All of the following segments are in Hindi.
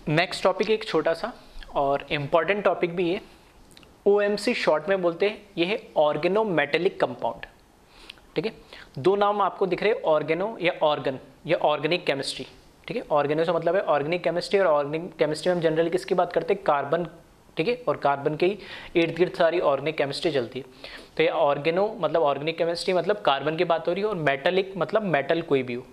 नेक्स्ट टॉपिक एक छोटा सा और इम्पॉर्टेंट टॉपिक भी है, ओएमसी शॉर्ट में बोलते हैं। ये है ऑर्गेनोमेटेलिक कंपाउंड। ठीक है, दो नाम आपको दिख रहे हैं, ऑर्गेनो या ऑर्गन या ऑर्गेनिक केमिस्ट्री। ठीक है, ऑर्गेनो से मतलब है ऑर्गेनिक केमिस्ट्री, और ऑर्गेनिक केमिस्ट्री में हम जनरली किसकी बात करते हैं, कार्बन। ठीक है, और कार्बन के ही इर्द गिर्द सारी ऑर्गेनिक केमिस्ट्री चलती है। तो ये ऑर्गेनो मतलब ऑर्गेनिक केमिस्ट्री मतलब कार्बन की बात हो रही है, और मेटलिक मतलब मेटल कोई भी हो।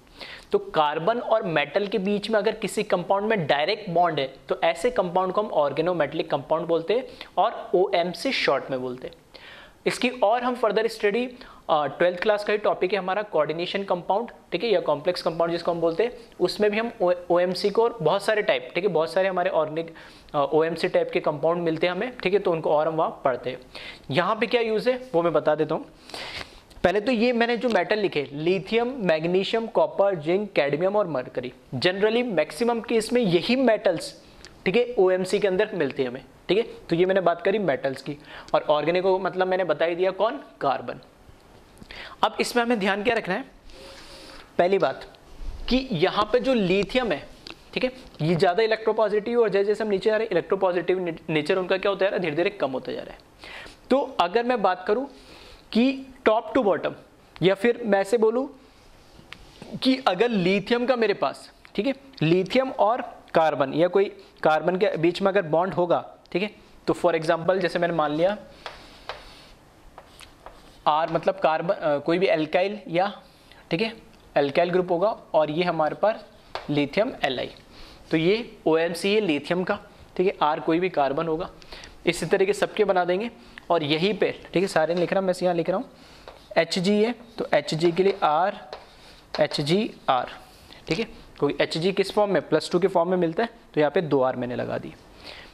तो कार्बन और मेटल के बीच में अगर किसी कंपाउंड में डायरेक्ट बॉन्ड है तो ऐसे कंपाउंड को हम ऑर्गेनोमेटेलिक कंपाउंड बोलते हैं और ओएमसी शॉर्ट में बोलते हैं। इसकी और हम फर्दर स्टडी 12th क्लास का ही टॉपिक है हमारा, कोऑर्डिनेशन कंपाउंड। ठीक है, या कॉम्प्लेक्स कंपाउंड जिसको हम बोलते हैं, उसमें भी हम ओएमसी को और बहुत सारे टाइप, ठीक है, बहुत सारे हमारे ऑर्गेनिक ओएमसी टाइप के कंपाउंड मिलते हैं हमें। ठीक है, तो उनको और हम वहाँ पढ़ते हैं। यहाँ पे क्या यूज़ है वो मैं बता देता हूँ। पहले तो ये मैंने जो मेटल लिखे, lithium, magnesium, copper, zinc, cadmium और मरकरी, जनरली मैक्सिमम केस में यही मेटल्स, ठीक है, ओएमसी के अंदर मिलते हैं हमें। ठीक है, तो ये मैंने बात करी मेटल्स की, और ऑर्गेनिक को मतलब मैंने बता ही दिया कौन, कार्बन। अब इसमें हमें ध्यान क्या रखना है, पहली बात कि यहाँ पे जो लिथियम है, ठीक है, ये ज़्यादा इलेक्ट्रोपॉजिटिव, और जैसे जैसे हम नीचे आ रहे हैं इलेक्ट्रोपॉजिटिव नेचर उनका क्या होता है, धीरे धीरे कम होता जा रहा है। तो अगर मैं बात करूँ कि टॉप टू बॉटम, या फिर मैं ऐसे बोलूँ कि अगर लिथियम का मेरे पास, ठीक है, लिथियम और कार्बन या कोई कार्बन के बीच में अगर बॉन्ड होगा, ठीक है, तो फॉर एग्जांपल जैसे मैंने मान लिया आर मतलब कार्बन कोई भी एल्काइल, या ठीक है एल्काइल ग्रुप होगा, और ये हमारे पास लिथियम एल, तो ये ओएमसी है लिथियम का। ठीक है, आर कोई भी कार्बन होगा, इसी तरीके सबके बना देंगे। और यहीं पे, ठीक है, सारे लिख रहा हूँ मैं, यहाँ लिख रहा हूँ Hg है, तो Hg के लिए आर, HgR। ठीक है, कोई Hg किस फॉर्म में, +2 के फॉर्म में मिलता है, तो यहाँ पे 2 R मैंने लगा दी।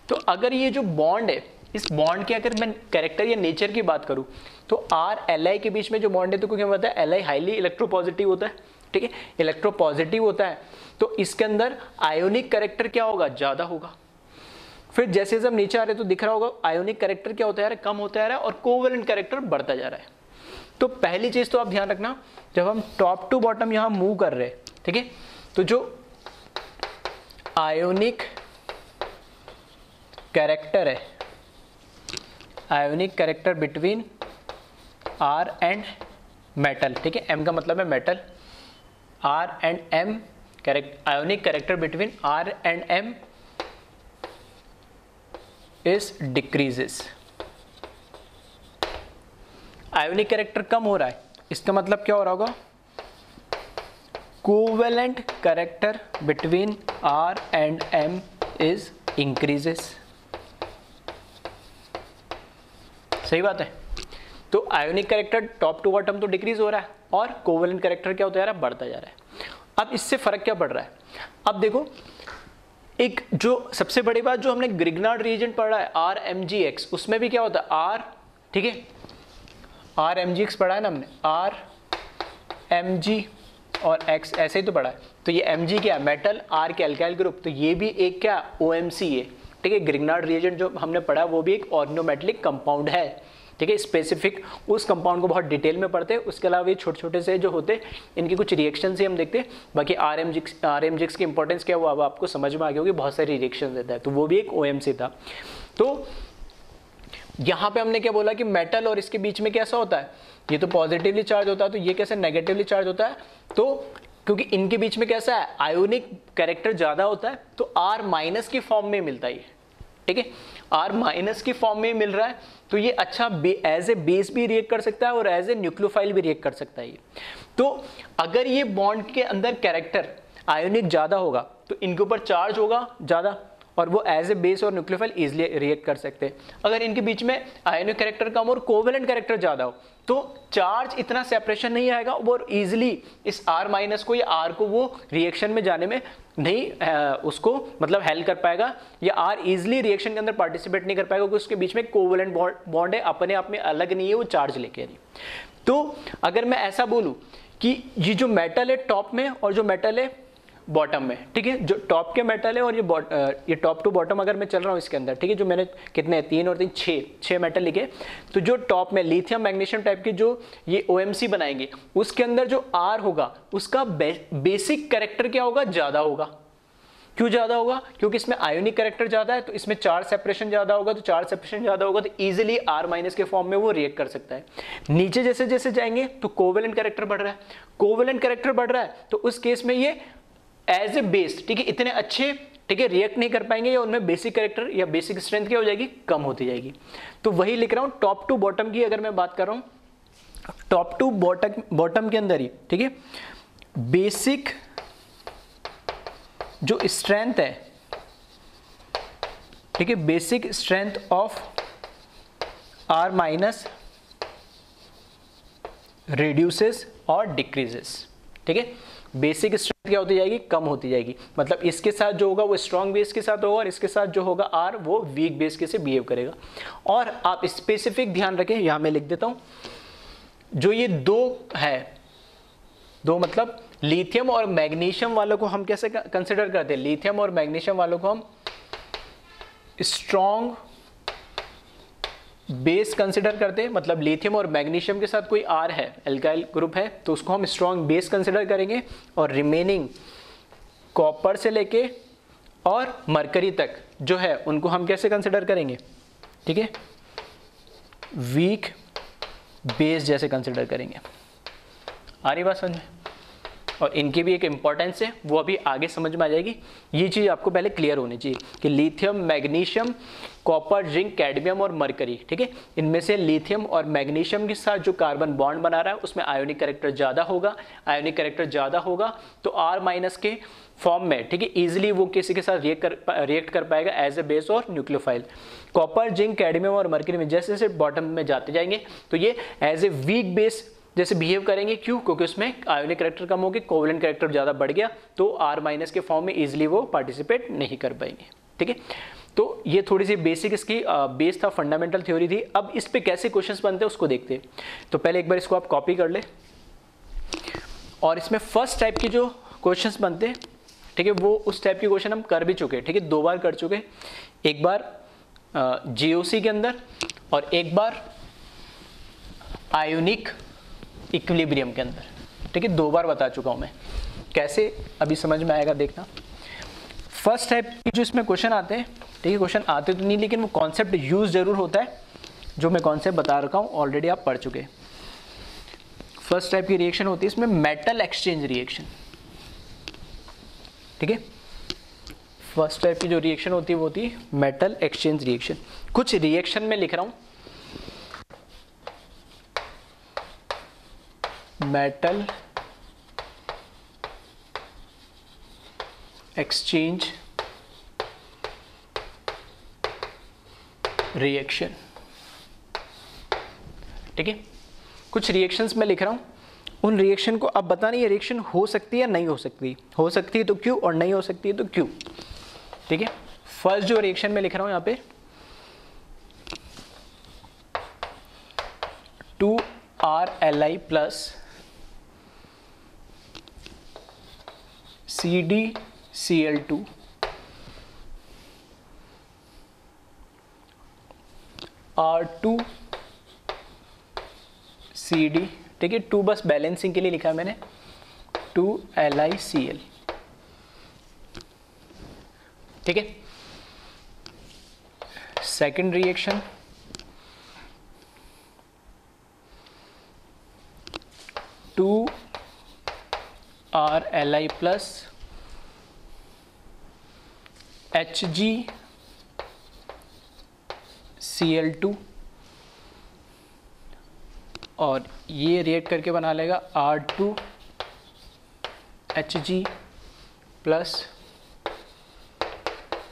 तो अगर ये जो बॉन्ड है, इस बॉन्ड के अगर मैं कैरेक्टर या नेचर की बात करूँ, तो R Li के बीच में जो बॉन्ड है, तो क्योंकि पता है Li हाईली इलेक्ट्रोपॉजिटिव होता है। ठीक है, इलेक्ट्रोपॉजिटिव होता है, तो इसके अंदर आयोनिक कैरेक्टर क्या होगा, ज़्यादा होगा। फिर जैसे जब नीचे आ रहे तो दिख रहा होगा आयोनिक कैरेक्टर क्या होता है, कम होता है, और कोवेलेंट कैरेक्टर बढ़ता जा रहा है। तो पहली चीज तो आप ध्यान रखना, जब हम टॉप टू बॉटम यहां मूव कर रहे हैं, ठीक है, तो जो आयोनिक कैरेक्टर है, ionic character between R and metal, ठीक है, एम का मतलब है metal, R and M, ionic character between R and M is decreases. Ionic character कम हो रहा है, इसका मतलब क्या हो रहा होगा, covalent character between R and M is increases. सही बात है। तो ionic character top to bottom तो डिक्रीज हो रहा है, और कोवेलेंट कैरेक्टर क्या होता जा रहा है, बढ़ता जा रहा है। अब इससे फर्क क्या पड़ रहा है, अब देखो, एक जो सबसे बड़ी बात जो हमने ग्रिग्नार्ड रिएजेंट पढ़ा है RMgX, उसमें भी क्या होता है R, ठीक है, RMgX पढ़ा है ना हमने, RMg और X ऐसे ही तो पढ़ा है। तो ये Mg क्या है, मेटल, R के अल्काइल ग्रुप, तो ये भी एक क्या OMC है। ठीक है, ग्रिग्नार्ड रिएजेंट जो हमने पढ़ा वो भी एक ऑर्गेनोमेटेलिक कंपाउंड है। ठीक है, स्पेसिफिक उस कंपाउंड को बहुत डिटेल में पढ़ते हैं, उसके अलावा ये छोटे छोटे से जो होते हैं इनकी कुछ रिएक्शन से हम देखते हैं। बाकी RMgX की इंपॉर्टेंस क्या है वो अब आपको समझ में आ गई होगी, बहुत सारी रिएक्शन देता है, तो वो भी एक OMC था। तो यहाँ पे हमने क्या बोला कि मेटल और इसके बीच में कैसा होता है, ये तो पॉजिटिवली चार्ज होता है, तो ये कैसे नेगेटिवली चार्ज होता है, तो क्योंकि इनके बीच में कैसा है, आयोनिक कैरेक्टर ज्यादा होता है, तो R- की फॉर्म में मिलता है। ठीक है, R- की फॉर्म में मिल रहा है, तो ये अच्छा एज ए बेस भी रिएक्ट कर सकता है और एज ए न्यूक्लियोफाइल भी रिएक्ट कर सकता है। तो अगर ये बॉन्ड के अंदर कैरेक्टर आयोनिक ज्यादा होगा तो इनके ऊपर चार्ज होगा ज्यादा, और वो एज ए बेस और न्यूक्लियोफाइल इजीली रिएक्ट कर सकते हैं। अगर इनके बीच में आयोनिक कैरेक्टर कम और कोवेलेंट कैरेक्टर ज्यादा हो तो चार्ज इतना सेपरेशन नहीं आएगा, और इजीली इस R- को या R को वो रिएक्शन में जाने में नहीं उसको मतलब हेल्प कर पाएगा, या R इजीली रिएक्शन के अंदर पार्टिसिपेट नहीं कर पाएगा, क्योंकि उसके बीच में कोवेलेंट बॉन्ड है, अपने आप में अलग नहीं है, वो चार्ज लेके आ रही। तो अगर मैं ऐसा बोलूं कि ये जो मेटल है टॉप में और जो मेटल है बॉटम में, ठीक है, जो टॉप के मेटल है और ये टॉप टू बॉटम अगर मैं चल रहा हूँ इसके अंदर, ठीक है, जो मैंने कितने 3 और 3 6 मेटल लिखे, तो जो टॉप में लिथियम मैग्नीशियम टाइप के जो ये OMC बनाएंगे, उसके अंदर जो R होगा उसका बेसिक कैरेक्टर क्या होगा, ज्यादा होगा। क्यों ज़्यादा होगा? क्योंकि इसमें आयोनिक कैरेक्टर ज़्यादा है, तो इसमें चार्ज सेपरेशन ज़्यादा होगा, तो चार्ज सेपरेशन ज़्यादा होगा तो ईजिली R माइनस के फॉर्म में वो रिएक्ट कर सकता है। नीचे जैसे जैसे जाएंगे तो कोवेलेंट कैरेक्टर बढ़ रहा है, कोवेलेंट कैरेक्टर बढ़ रहा है तो उस केस में ये एज ए बेस, ठीक है, इतने अच्छे, ठीक है, रिएक्ट नहीं कर पाएंगे या उनमें बेसिक कैरेक्टर या बेसिक स्ट्रेंथ क्या हो जाएगी, कम होती जाएगी। तो वही लिख रहा हूँ, टॉप टू बॉटम की अगर मैं बात कर रहा हूँ, टॉप टू बॉटम के अंदर ही, ठीक है, बेसिक जो स्ट्रेंथ है, ठीक है, basic strength of R minus reduces और डिक्रीजेस, ठीक है, बेसिक स्ट्रेंथ क्या होती जाएगी, कम होती जाएगी। मतलब इसके साथ जो होगा वो स्ट्रॉन्ग बेस के साथ होगा और इसके साथ जो होगा R वो वीक बेस के से बिहेव करेगा। और आप स्पेसिफिक ध्यान रखें, यहां मैं लिख देता हूं, जो ये दो है, दो मतलब लिथियम और मैग्नीशियम वालों को हम कैसे कंसिडर करते हैं, लिथियम और मैग्नीशियम वालों को हम स्ट्रॉन्ग बेस कंसिडर करते हैं। मतलब लिथियम और मैग्नीशियम के साथ कोई R है, एल्काइल ग्रुप है, तो उसको हम स्ट्रॉन्ग बेस कंसिडर करेंगे और रिमेनिंग कॉपर से लेके और मरकरी तक जो है उनको हम कैसे कंसिडर करेंगे, ठीक है, वीक बेस जैसे कंसिडर करेंगे। आ रही बात समझ में? और इनकी भी एक इंपॉर्टेंस है, वो अभी आगे समझ में आ जाएगी। ये चीज़ आपको पहले क्लियर होनी चाहिए कि lithium, magnesium, copper, zinc, cadmium और मरकरी, ठीक है, इनमें से लिथियम और मैग्नीशियम के साथ जो कार्बन बॉन्ड बना रहा है उसमें आयोनिक कैरेक्टर ज़्यादा होगा। आयोनिक कैरेक्टर ज़्यादा होगा तो R माइनस के फॉर्म में, ठीक है, इजीली वो किसी के साथ रिएक्ट कर पाएगा एज ए बेस और न्यूक्लियोफाइल। कॉपर, जिंक, कैडमियम और मरकरी में जैसे जैसे बॉटम में जाते जाएंगे तो ये एज ए वीक बेस जैसे बिहेव करेंगे। क्यों? क्योंकि उसमें आयोनिक कैरेक्टर कम हो गए, कोवेलेंट कैरेक्टर ज़्यादा बढ़ गया, तो R माइनस के फॉर्म में इजीली वो पार्टिसिपेट नहीं कर पाएंगे, ठीक है। तो ये थोड़ी सी बेसिक इसकी बेस था, फंडामेंटल थ्योरी थी। अब इस पे कैसे क्वेश्चंस बनते हैं उसको देखते हैं। तो पहले एक बार इसको आप कॉपी कर ले, और इसमें फर्स्ट टाइप की जो क्वेश्चंस बनते हैं, ठीक है, वो उस टाइप के क्वेश्चन हम कर भी चुके हैं, ठीक है, 2 बार कर चुके। एक बार GOC के अंदर और एक बार आयोनिक इक्विलिब्रियम के अंदर, ठीक है, 2 बार बता चुका हूं मैं। कैसे अभी समझ में आएगा देखना। फर्स्ट टाइप की जो इसमें क्वेश्चन आते हैं, ठीक है, क्वेश्चन आते तो नहीं लेकिन वो कॉन्सेप्ट यूज जरूर होता है। जो मैं कॉन्सेप्ट बता रखा हूं ऑलरेडी आप पढ़ चुके हैं। फर्स्ट टाइप की रिएक्शन होती है इसमें मेटल एक्सचेंज रिएक्शन, ठीक है। फर्स्ट टाइप की जो रिएक्शन होती है वो होती है मेटल एक्सचेंज रिएक्शन। कुछ रिएक्शन में लिख रहा हूं, मेटल एक्सचेंज रिएक्शन, ठीक है। कुछ रिएक्शंस में लिख रहा हूं, उन रिएक्शन को अब बताना ये रिएक्शन हो सकती है या नहीं हो सकती, हो सकती है तो क्यों और नहीं हो सकती है तो क्यों, ठीक है। फर्स्ट जो रिएक्शन में लिख रहा हूं यहां पे 2RLi प्लस CdCl2 R2CD, ठीक है, 2 बस बैलेंसिंग के लिए लिखा है मैंने, 2LiCl, ठीक है। Second reaction 2RLi plus HgCl2 और ये रिएक्ट करके बना लेगा R2Hg plus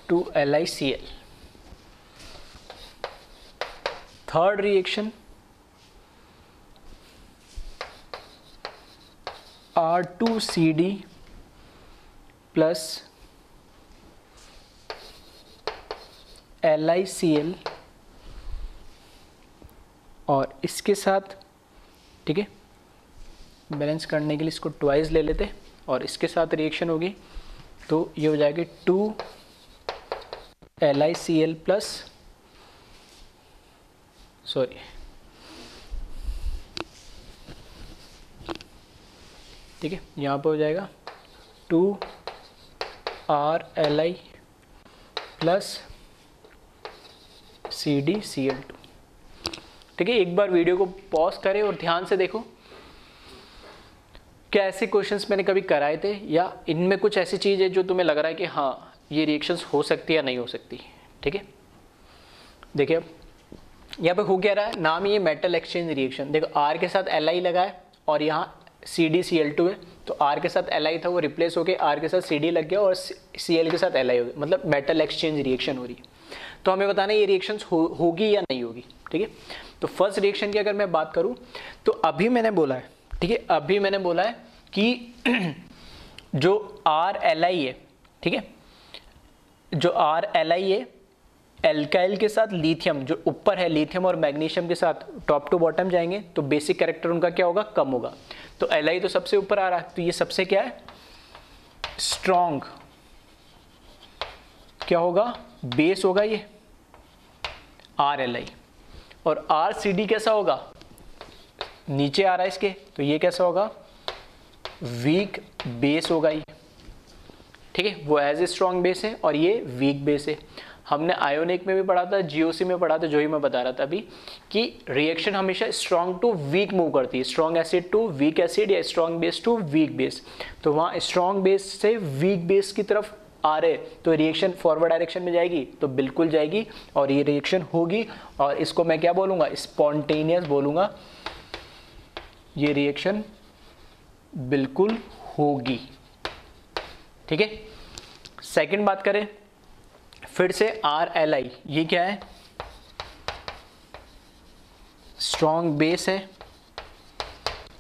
2LiCl। Third reaction R2CD plus LiCl और इसके साथ, ठीक है, बैलेंस करने के लिए इसको ट्वाइस ले लेते और इसके साथ रिएक्शन होगी तो ये हो जाएगी 2LiCl प्लस, सॉरी, ठीक है, यहाँ पर हो जाएगा RLi प्लस CdCl2। ठीक है, एक बार वीडियो को पॉज करें और ध्यान से देखो क्या ऐसे क्वेश्चंस मैंने कभी कराए थे, या इनमें कुछ ऐसी चीज़ है जो तुम्हें लग रहा है कि हाँ ये रिएक्शंस हो सकती है या नहीं हो सकती। ठीक है, देखिए अब यहाँ पे हो क्या रहा है, नाम ये मेटल एक्सचेंज रिएक्शन। देखो R के साथ Li लगा है और यहाँ CdCl2 है, तो R के साथ Li था वो रिप्लेस होके R के साथ Cd लग गया और Cl के साथ Li हो गया, मतलब मेटल एक्सचेंज रिएक्शन हो रही है। तो हमें बताना है ये रिएक्शंस होगी या नहीं होगी। ठीक है, तो फर्स्ट रिएक्शन की अगर मैं बात करूँ तो अभी मैंने बोला है, ठीक है, अभी मैंने बोला है कि जो RLi है, ठीक है, जो RLi है एल्काइल के साथ लिथियम जो ऊपर है, लिथियम और मैग्नीशियम के साथ टॉप टू बॉटम जाएंगे तो बेसिक कैरेक्टर उनका क्या होगा, कम होगा। तो Li तो सबसे ऊपर आ रहा है, तो ये सबसे क्या है, स्ट्रॉन्ग क्या होगा, बेस होगा ये RLi। और RCd कैसा होगा, नीचे आ रहा है इसके, तो ये कैसा होगा, वीक बेस होगा ये। ठीक है, वो एज ए स्ट्रॉन्ग बेस है और ये वीक बेस है। हमने आयोनिक में भी पढ़ा था, GOC में पढ़ा था, जो ही मैं बता रहा था अभी कि रिएक्शन हमेशा स्ट्रॉन्ग टू वीक मूव करती है, strong acid to weak acid या strong base to weak base. तो वहाँ स्ट्रॉन्ग बेस से वीक बेस की तरफ आ रहे तो रिएक्शन फॉरवर्ड डायरेक्शन में जाएगी, तो बिल्कुल जाएगी और ये रिएक्शन होगी। और इसको मैं क्या बोलूँगा, स्पॉन्टेनियस बोलूँगा, ये रिएक्शन बिल्कुल होगी। ठीक है, सेकंड बात करें फिर से RLi, ये क्या है, स्ट्रॉन्ग बेस है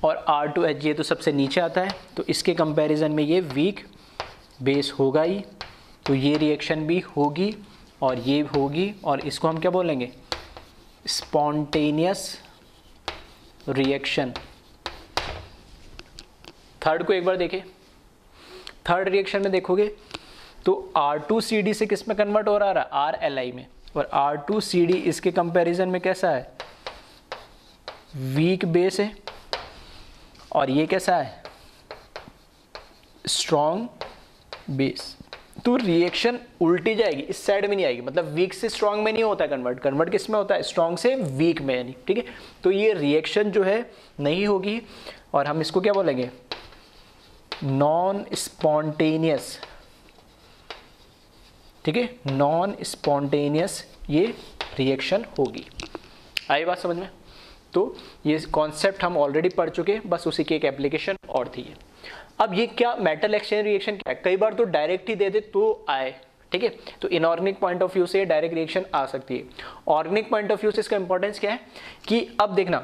और R2H ये तो सबसे नीचे आता है, तो इसके कंपैरिजन में ये वीक बेस होगा ही, तो ये रिएक्शन भी होगी और ये होगी और इसको हम क्या बोलेंगे, स्पॉन्टेनियस रिएक्शन। थर्ड को एक बार देखें, थर्ड रिएक्शन में देखोगे तो R2CD से किस में कन्वर्ट हो रहा है, RLi में, और R2CD इसके कंपैरिजन में कैसा है, वीक बेस है और ये कैसा है, स्ट्रॉन्ग बेस। तो रिएक्शन उल्टी जाएगी, इस साइड में नहीं आएगी, मतलब वीक से स्ट्रॉन्ग में नहीं होता है कन्वर्ट, कन्वर्ट किस में होता है, स्ट्रॉन्ग से वीक में यानी। ठीक है, तो ये रिएक्शन जो है नहीं होगी और हम इसको क्या बोलेंगे, नॉन स्पॉन्टेनियस। ठीक है, नॉन स्पॉन्टेनियस ये रिएक्शन होगी। आई बात समझ में? तो ये कॉन्सेप्ट हम ऑलरेडी पढ़ चुके हैं, बस उसी की एक एप्लीकेशन और थी ये। अब ये क्या मेटल एक्सचेंज रिएक्शन क्या है, कई बार तो डायरेक्ट ही दे दे तो आए। ठीक है, तो इनऑर्गेनिक पॉइंट ऑफ व्यू से डायरेक्ट रिएक्शन आ सकती है। ऑर्गेनिक पॉइंट ऑफ व्यू से इसका इंपॉर्टेंस क्या है कि अब देखना,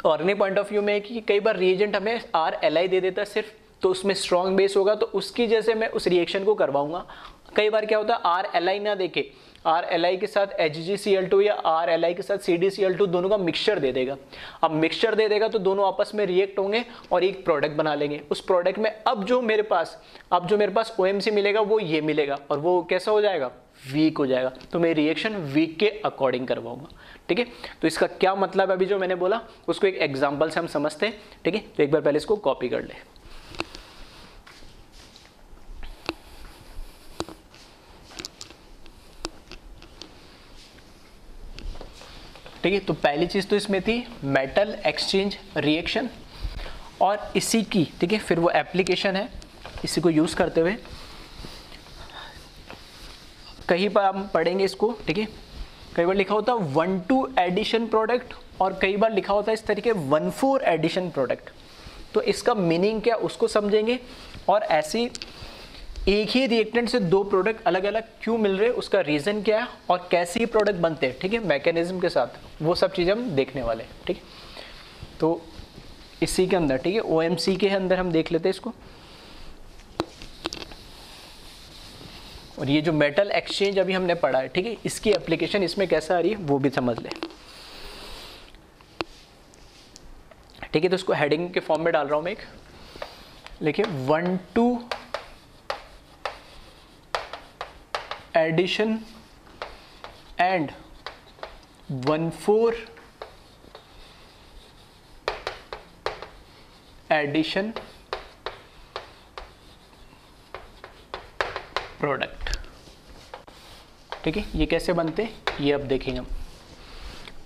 ऑर्गेनिक पॉइंट ऑफ व्यू में कि कई बार रिएजेंट हमें RLi दे देता है सिर्फ, तो उसमें स्ट्रॉन्ग बेस होगा तो उसकी जैसे मैं उस रिएक्शन को करवाऊंगा। कई बार क्या होता है RLi ना देके RLi के साथ HgCl2 या RLi के साथ CdCl2 दोनों का मिक्सचर दे देगा। अब मिक्सचर दे देगा तो दोनों आपस में रिएक्ट होंगे और एक प्रोडक्ट बना लेंगे। उस प्रोडक्ट में अब जो मेरे पास OMC मिलेगा वो ये मिलेगा और वो कैसा हो जाएगा, वीक हो जाएगा। तो मैं रिएक्शन वीक के अकॉर्डिंग करवाऊंगा। ठीक है, तो इसका क्या मतलब है अभी जो मैंने बोला उसको एक एग्जाम्पल से हम समझते हैं। ठीक है, तो एक बार पहले इसको कॉपी कर ले। ठीक है, तो पहली चीज तो इसमें थी मेटल एक्सचेंज रिएक्शन और इसी की, ठीक है, फिर वो एप्लीकेशन है, इसी को यूज करते हुए कहीं पर हम पढ़ेंगे इसको। ठीक है, कई बार लिखा होता है 1,2 एडिशन प्रोडक्ट और कई बार लिखा होता है इस तरीके 1,4 एडिशन प्रोडक्ट। तो इसका मीनिंग क्या उसको समझेंगे और ऐसी एक ही रिएक्टेंट से दो प्रोडक्ट अलग अलग क्यों मिल रहे, उसका रीजन क्या है और कैसे ये प्रोडक्ट बनते हैं। ठीक है, मैकेनिज्म के साथ वो सब चीज़ें हम देखने वाले हैं। ठीक है, तो इसी के अंदर, ठीक है, OMC के अंदर हम देख लेते हैं इसको। और ये जो मेटल एक्सचेंज अभी हमने पढ़ा है, ठीक है, इसकी एप्लीकेशन इसमें कैसा आ रही है वो भी समझ ले। ठीक है, तो इसको हेडिंग के फॉर्म में डाल रहा हूं मैं एक, लिखिए 1,2 एडिशन एंड 1,4 एडिशन प्रोडक्ट। ठीक है, ये कैसे बनते ये अब देखेंगे हम।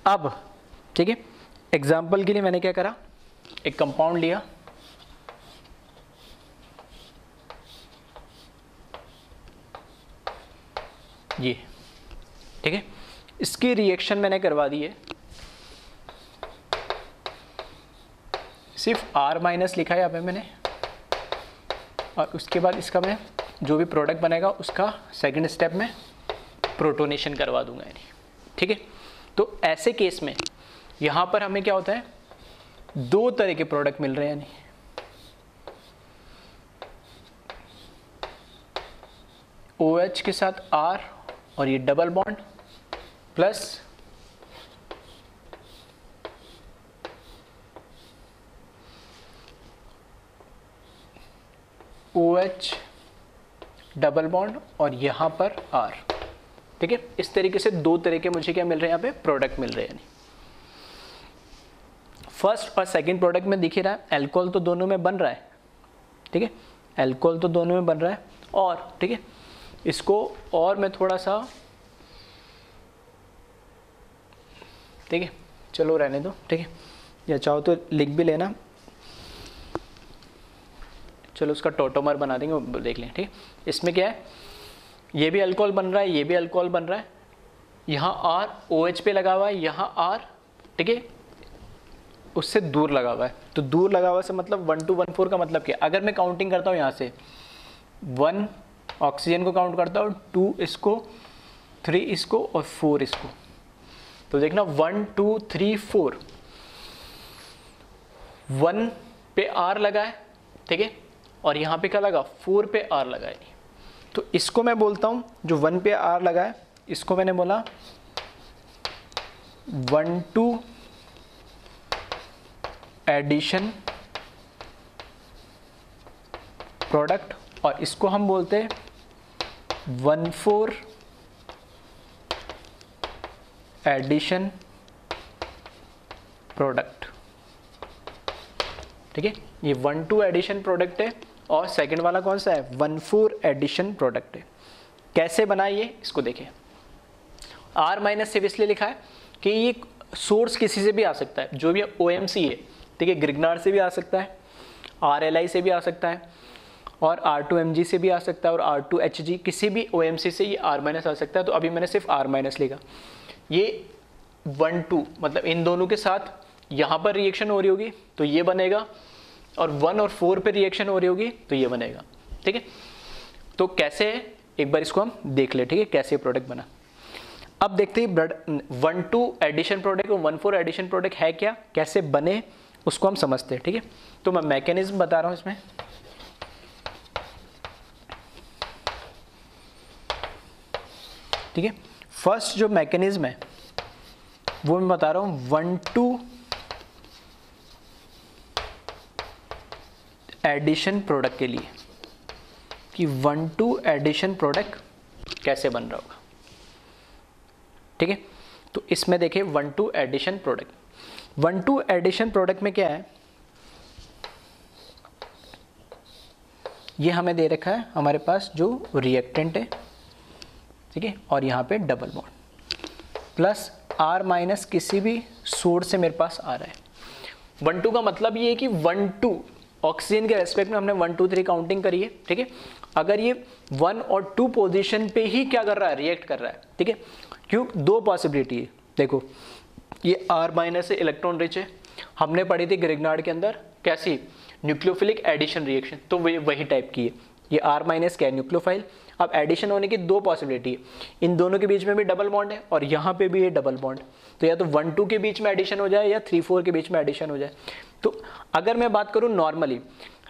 अब ठीक है, एग्जाम्पल के लिए मैंने क्या करा, एक कंपाउंड लिया, ये ठीक है, इसकी रिएक्शन मैंने करवा दी है, सिर्फ R माइनस लिखा है यहाँ पे मैंने, और उसके बाद इसका मैं जो भी प्रोडक्ट बनेगा उसका सेकंड स्टेप में प्रोटोनेशन करवा दूंगा यानी। ठीक है, तो ऐसे केस में यहाँ पर हमें क्या होता है, दो तरह के प्रोडक्ट मिल रहे हैं यानी OH के साथ R और ये double bond plus OH double bond और यहाँ पर R। ठीक है, इस तरीके से दो तरह के मुझे क्या मिल रहे हैं, यहाँ पे प्रोडक्ट मिल रहे हैं। फर्स्ट और सेकंड प्रोडक्ट में दिख ही रहा है, अल्कोहल तो दोनों में बन रहा है। ठीक है, अल्कोहल तो दोनों में बन रहा है। और ठीक है, इसको और मैं थोड़ा सा, ठीक है चलो रहने दो, ठीक है, या चाहो तो लिख भी लेना, चलो उसका टोटोमर बना देंगे, वो देख लें। ठीक, इसमें क्या है, ये भी अल्कोहल बन रहा है, ये भी अल्कोहल बन रहा है, यहाँ R OH पे लगा हुआ है, यहाँ R ठीक है उससे दूर लगा हुआ है। तो दूर लगा हुआ से मतलब 1 2 1 4 का मतलब क्या, अगर मैं काउंटिंग करता हूँ यहाँ से 1 ऑक्सीजन को काउंट करता हूँ, 2 इसको, 3 इसको और 4 इसको, तो देखना 1 2 3 4, 1 पे R लगा है, ठीक है, और यहाँ पे क्या लगा, 4 पे R लगा है। तो इसको मैं बोलता हूँ, जो 1 पे R लगा है इसको मैंने बोला 1 2 एडिशन प्रोडक्ट, और इसको हम बोलते हैं 1 4 एडिशन प्रोडक्ट। ठीक है, ये 1 2 एडिशन प्रोडक्ट है, और सेकंड वाला कौन सा है, 1 4 एडिशन प्रोडक्ट है। कैसे बना ये, इसको देखें। R माइनस से इसलिए लिखा है कि ये सोर्स किसी से भी आ सकता है, जो भी OMC है, ठीक है, ग्रिग्नार से भी आ सकता है, RLI से भी आ सकता है, और R2MG से भी आ सकता है, और R2HG, किसी भी OMC से ये R माइनस आ सकता है। तो अभी मैंने सिर्फ R माइनस लिखा। ये 1 2 मतलब इन दोनों के साथ यहाँ पर रिएक्शन हो रही होगी तो ये बनेगा, और 1 और 4 पे रिएक्शन हो रही होगी तो ये बनेगा। ठीक है, तो कैसे है एक बार इसको हम देख ले। ठीक है, कैसे प्रोडक्ट बना। अब देखते हैं 1 2 एडिशन प्रोडक्ट और 1 4 एडिशन प्रोडक्ट है क्या, कैसे बने उसको हम समझते हैं। ठीक है, तो मैं मैकेनिज्म बता रहा हूँ इसमें। ठीक है, फर्स्ट जो मैकेनिज्म है वो मैं बता रहा हूँ 1 2 एडिशन प्रोडक्ट के लिए, कि 1 2 एडिशन प्रोडक्ट कैसे बन रहा होगा। ठीक है, तो इसमें देखिए 1 2 एडिशन प्रोडक्ट। 1 2 एडिशन प्रोडक्ट में क्या है, ये हमें दे रखा है हमारे पास जो रिएक्टेंट है, ठीक है, और यहाँ पे double bond plus R minus किसी भी सोर्स से मेरे पास आ रहा है। 1 2 का मतलब ये है कि 1 2 ऑक्सीजन के रेस्पेक्ट में हमने 1 2 3 काउंटिंग करी है। ठीक है, अगर ये 1 और 2 पोजीशन पे ही क्या कर रहा है, रिएक्ट कर रहा है। ठीक है, क्यों, दो पॉसिबिलिटी है। देखो ये R माइनस से इलेक्ट्रॉन रिच है, हमने पढ़ी थी ग्रिग्नार्ड के अंदर कैसी, न्यूक्लियोफिलिक एडिशन रिएक्शन, तो वही टाइप की है। ये R माइनस क्या है, न्यूक्लियोफाइल। अब एडिशन होने की दो पॉसिबिलिटी है, इन दोनों के बीच में भी डबल बॉन्ड है और यहाँ पे भी ये डबल बॉन्ड, तो या तो 1 2 के बीच में एडिशन हो जाए या 3 4 के बीच में एडिशन हो जाए। तो अगर मैं बात करूँ नॉर्मली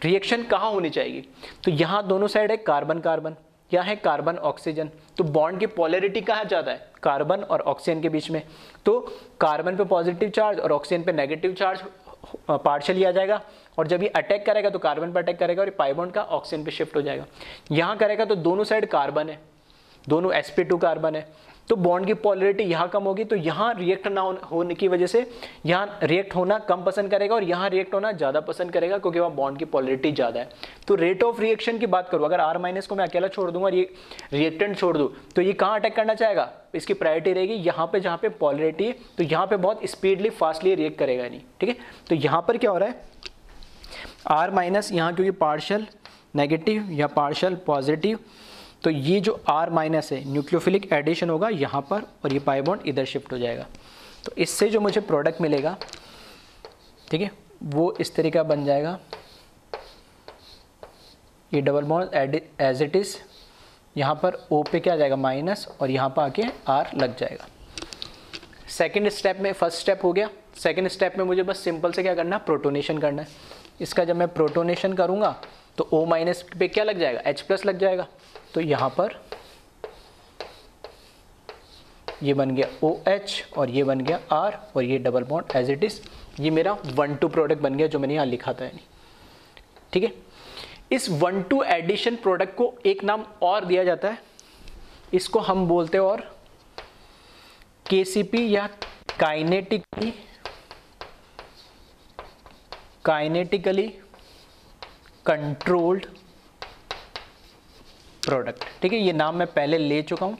रिएक्शन कहाँ होनी चाहिए, तो यहाँ दोनों साइड है कार्बन कार्बन, यहाँ है कार्बन ऑक्सीजन, तो बॉन्ड की पोलैरिटी कहाँ ज़्यादा है, कार्बन और ऑक्सीजन के बीच में। तो कार्बन पे पॉजिटिव चार्ज और ऑक्सीजन पे नेगेटिव चार्ज पार्शियली आ जाएगा, और जब ये अटैक करेगा तो कार्बन पे अटैक करेगा और पाई बॉन्ड का ऑक्सीजन पे शिफ्ट हो जाएगा। यहाँ करेगा तो दोनों साइड कार्बन है, दोनों sp2 कार्बन है, तो बॉन्ड की पोलैरिटी यहाँ कम होगी, तो यहाँ रिएक्ट ना होने की वजह से यहाँ रिएक्ट होना कम पसंद करेगा और यहाँ रिएक्ट होना ज़्यादा पसंद करेगा, क्योंकि वहाँ बॉन्ड की पोलैरिटी ज़्यादा है। तो रेट ऑफ रिएक्शन की बात करूँ, अगर R माइनस को मैं अकेला छोड़ दूंगा और ये रिएक्टेंट छोड़ दूँ, तो ये कहाँ अटैक करना चाहेगा, इसकी प्रायोरिटी रहेगी यहाँ पे जहाँ पे पोलैरिटी है, तो यहाँ पे बहुत स्पीडली फास्टली रिएक्ट करेगा नहीं, ठीक है। तो यहाँ पर क्या हो रहा है, R माइनस यहाँ क्योंकि पार्शियल नेगेटिव या पार्शियल पॉजिटिव, तो ये जो R माइनस है न्यूक्लियोफिलिक एडिशन होगा यहाँ पर और ये पाई बॉन्ड इधर शिफ्ट हो जाएगा। तो इससे जो मुझे प्रोडक्ट मिलेगा, ठीक है, वो इस तरीका बन जाएगा, ये double bond as it is, यहाँ पर O पे क्या आ जाएगा माइनस और यहाँ पर आके R लग जाएगा। सेकेंड स्टेप में, फर्स्ट स्टेप हो गया, सेकेंड स्टेप में मुझे बस सिंपल से क्या करना है, प्रोटोनेशन करना है। इसका जब मैं प्रोटोनेशन करूँगा तो O माइनस पे क्या लग जाएगा, H प्लस लग जाएगा। तो यहाँ पर ये बन गया OH और ये बन गया R और ये double bond as it is, ये मेरा 1-2 प्रोडक्ट बन गया जो मैंने यहाँ लिखा था, ठीक है। इस 1-2 एडिशन प्रोडक्ट को एक नाम और दिया जाता है, इसको हम बोलते हैं और KCP या काइनेटिकली कंट्रोल्ड प्रोडक्ट, ठीक है। ये नाम मैं पहले ले चुका हूँ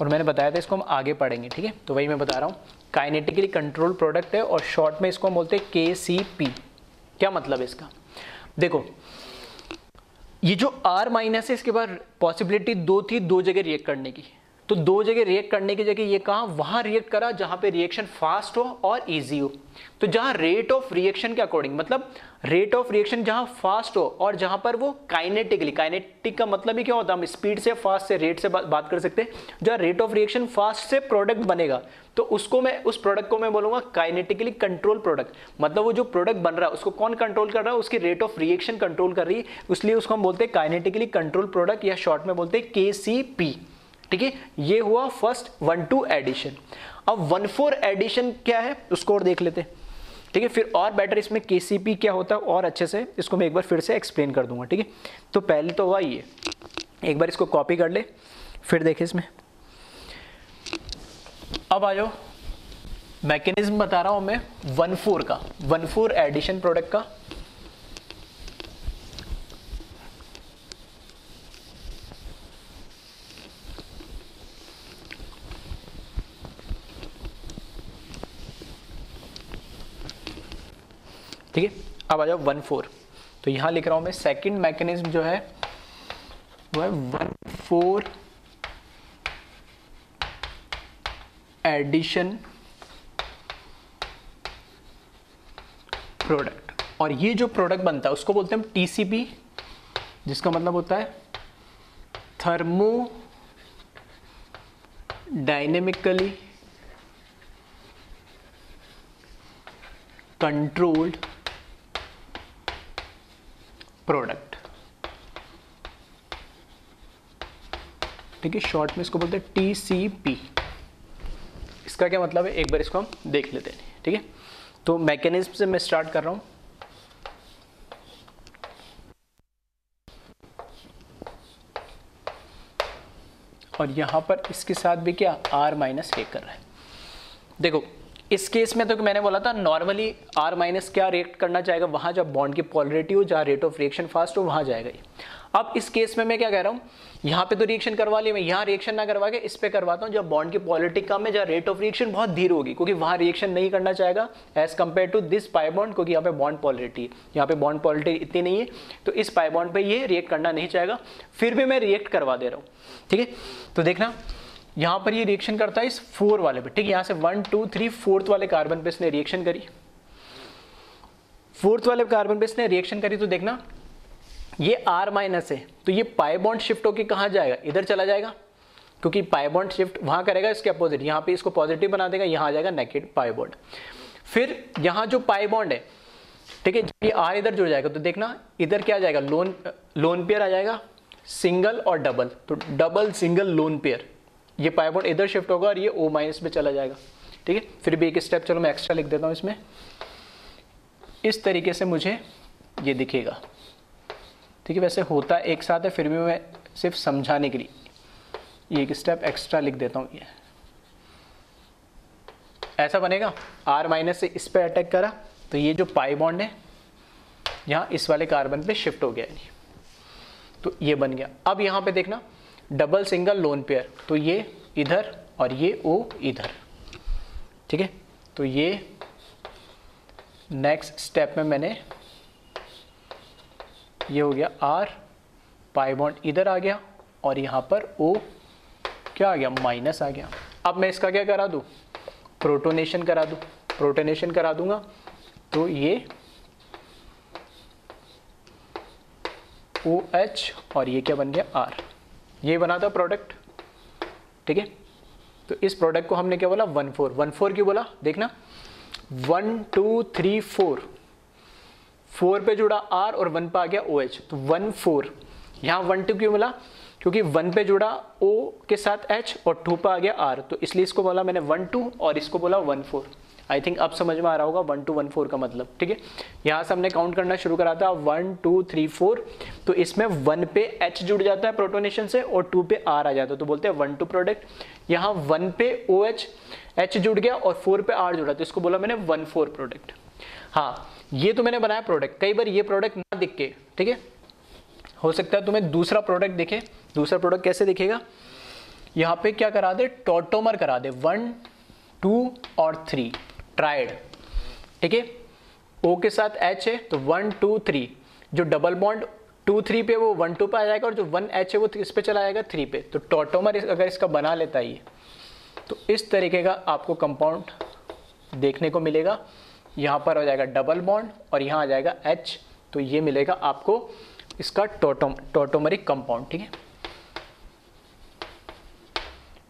और मैंने बताया था इसको हम आगे पढ़ेंगे, ठीक है। तो वही मैं बता रहा हूँ, काइनेटिकली कंट्रोल प्रोडक्ट है और शॉर्ट में इसको हम बोलते हैं KCP। क्या मतलब है इसका, देखो ये जो R माइनस है इसके बाद पॉसिबिलिटी दो थी, दो जगह रिएक्ट करने की, तो दो जगह रिएक्ट करने की जगह ये कहाँ, वहाँ रिएक्ट करा जहाँ पे रिएक्शन फास्ट हो और इजी हो। तो जहाँ रेट ऑफ रिएक्शन के अकॉर्डिंग, मतलब रेट ऑफ रिएक्शन जहाँ फास्ट हो और जहाँ पर वो काइनेटिकली, काइनेटिक का मतलब ही क्या होता है, हम स्पीड से, फास्ट से, रेट से बात कर सकते हैं। जहाँ रेट ऑफ रिएक्शन फास्ट से प्रोडक्ट बनेगा तो उसको मैं, उस प्रोडक्ट को मैं बोलूँगा काइनेटिकली कंट्रोल प्रोडक्ट। मतलब वो जो प्रोडक्ट बन रहा है उसको कौन कंट्रोल कर रहा है, उसकी रेट ऑफ रिएक्शन कंट्रोल कर रही है, इसलिए उसको हम बोलते हैं काइनेटिकली कंट्रोल प्रोडक्ट या शॉर्ट में बोलते हैं KCP, ठीक है। ये हुआ फर्स्ट 1-2 एडिशन। अब 1-4 एडिशन क्या है उसको और देख लेते हैं, ठीक है। फिर और बेटर इसमें KCP क्या होता है और अच्छे से इसको मैं एक बार फिर से एक्सप्लेन कर दूंगा, ठीक है। तो पहले तो हुआ ये, एक बार इसको कॉपी कर ले, फिर देखे इसमें। अब आ जाओ, मैकेनिज्म बता रहा हूं मैं 1-4 का, 1-4 एडिशन प्रोडक्ट का। ठीक है, अब आ जाओ 1-4। तो यहां लिख रहा हूं मैं सेकंड मैकेनिज्म जो है वो है 1-4 एडिशन प्रोडक्ट। और ये जो प्रोडक्ट बनता है उसको बोलते हैं हम TCP, जिसका मतलब होता है थर्मोडायनेमिकली कंट्रोल्ड प्रोडक्ट, ठीक है। शॉर्ट में इसको बोलते हैं TCP। इसका क्या मतलब है एक बार इसको हम देख लेते हैं, ठीक है। तो मैकेनिज्म से मैं स्टार्ट कर रहा हूं। और यहां पर इसके साथ भी क्या R माइनस रिएक्ट कर रहा है। देखो इस केस में तो मैंने बोला था नॉर्मली R माइनस क्या रिएक्ट करना चाहेगा, वहां जब बॉन्ड की पोलैरिटी हो, जहां रेट ऑफ रिएक्शन फास्ट हो, वहां जाएगा ये। अब इस केस में मैं क्या कह रहा हूं, यहाँ पे तो रिएक्शन करवा लिया, मैं यहाँ रिएक्शन ना करवा के इस पे करवाता हूँ जब बॉन्ड की पोलैरिटी कम है, जहाँ रेट ऑफ रिएक्शन बहुत धीरे होगी, क्योंकि वहां रिएक्शन नहीं करना चाहेगा as compare to this pi bond, क्योंकि यहाँ पे बॉन्ड पोलैरिटी है, यहाँ पे बॉन्ड पोलैरिटी इतनी नहीं है, तो इस पाई बॉन्ड पे ये रिएक्ट करना नहीं चाहेगा। फिर भी मैं रिएक्ट करवा दे रहा हूँ, ठीक है। तो देखना यहाँ पर ये रिएक्शन करता है इस 4 वाले पे, ठीक है। यहाँ से 1 2 3 4th वाले कार्बन पे इसने रिएक्शन करी, 4th वाले कार्बन पे इसने रिएक्शन करी। तो देखना ये R माइनस है, तो ये पाई बॉन्ड शिफ्ट होकर कहाँ जाएगा, इधर चला जाएगा, क्योंकि पाई बॉन्ड शिफ्ट वहां करेगा इसके अपोजिट, यहाँ पे इसको पॉजिटिव बना देगा, यहाँ आ जाएगा नेगेटिव पाई बॉन्ड। फिर यहाँ जो पाई बॉन्ड है, ठीक है, ये R इधर जुड़ जाएगा, तो देखना इधर क्या आ जाएगा, लोन पेयर आ जाएगा, सिंगल और डबल, तो डबल सिंगल लोन पेयर, ये पाई बॉन्ड इधर शिफ्ट होगा और ये O माइनस में चला जाएगा, ठीक है। फिर भी एक स्टेप चलो मैं एक्स्ट्रा लिख देता हूँ इसमें, इस तरीके से मुझे ये दिखेगा, ठीक है। वैसे होता एक साथ है, फिर भी मैं सिर्फ समझाने के लिए, ये एक स्टेप एक्स्ट्रा लिख देता हूँ, ये ऐसा बनेगा। R माइनस से इस पे अटैक करा तो ये जो पाई बॉन्ड है यहाँ इस वाले कार्बन पे शिफ्ट हो गया, तो ये बन गया। अब यहाँ पे देखना डबल सिंगल लोन पेयर, तो ये इधर और ये O इधर, ठीक है। तो ये नेक्स्ट स्टेप में मैंने ये हो गया R, पाई बॉन्ड इधर आ गया और यहाँ पर O क्या आ गया, माइनस आ गया। अब मैं इसका क्या करा दूँ, प्रोटोनेशन करा दूँ। प्रोटोनेशन करा दूंगा तो ये OH और ये क्या बन गया R, ये बना था प्रोडक्ट, ठीक है। तो इस प्रोडक्ट को हमने क्या बोला, 1,4 क्यों बोला, देखना 1 2 3 4 पे जुड़ा R और 1 पे आ गया OH, तो 1,4। यहाँ 1 2 क्यों बोला, क्योंकि 1 पे जुड़ा O के साथ H और 2 पे आ गया R, तो इसलिए इसको बोला मैंने 1 2 और इसको बोला 1,4। आई थिंक अब समझ में आ रहा होगा 1 2 1 4 का मतलब, ठीक है। यहाँ से हमने काउंट करना शुरू करा था 1 2 3 4, तो इसमें 1 पे H जुड़ जाता है प्रोटोनेशन से और 2 पे R आ जाता है, तो बोलते हैं 1 2 प्रोडक्ट। यहाँ 1 पे OH H जुड़ गया और 4 पे R जुड़ा, तो इसको बोला मैंने 1 4 प्रोडक्ट। हाँ, ये तो मैंने बनाया प्रोडक्ट। कई बार ये प्रोडक्ट ना दिख के, ठीक है, हो सकता है तुम्हें दूसरा प्रोडक्ट दिखे। दूसरा प्रोडक्ट कैसे दिखेगा, यहाँ पे क्या करा दे, टॉटोमर करा दे 1 2 और 3 ट्राइड, ठीक है। O के साथ H है तो 1 2 3, जो डबल बॉन्ड 2 3 पे वो 1 2 पे आ जाएगा और जो 1 H है वो इस पे चला जाएगा 3 पे। तो टॉटोमर अगर इसका बना लेता है ये, तो इस तरीके का आपको कंपाउंड देखने को मिलेगा। यहाँ पर हो जाएगा डबल बॉन्ड और यहाँ आ जाएगा H, तो ये मिलेगा आपको इसका टॉटोमरिक कंपाउंड, ठीक है,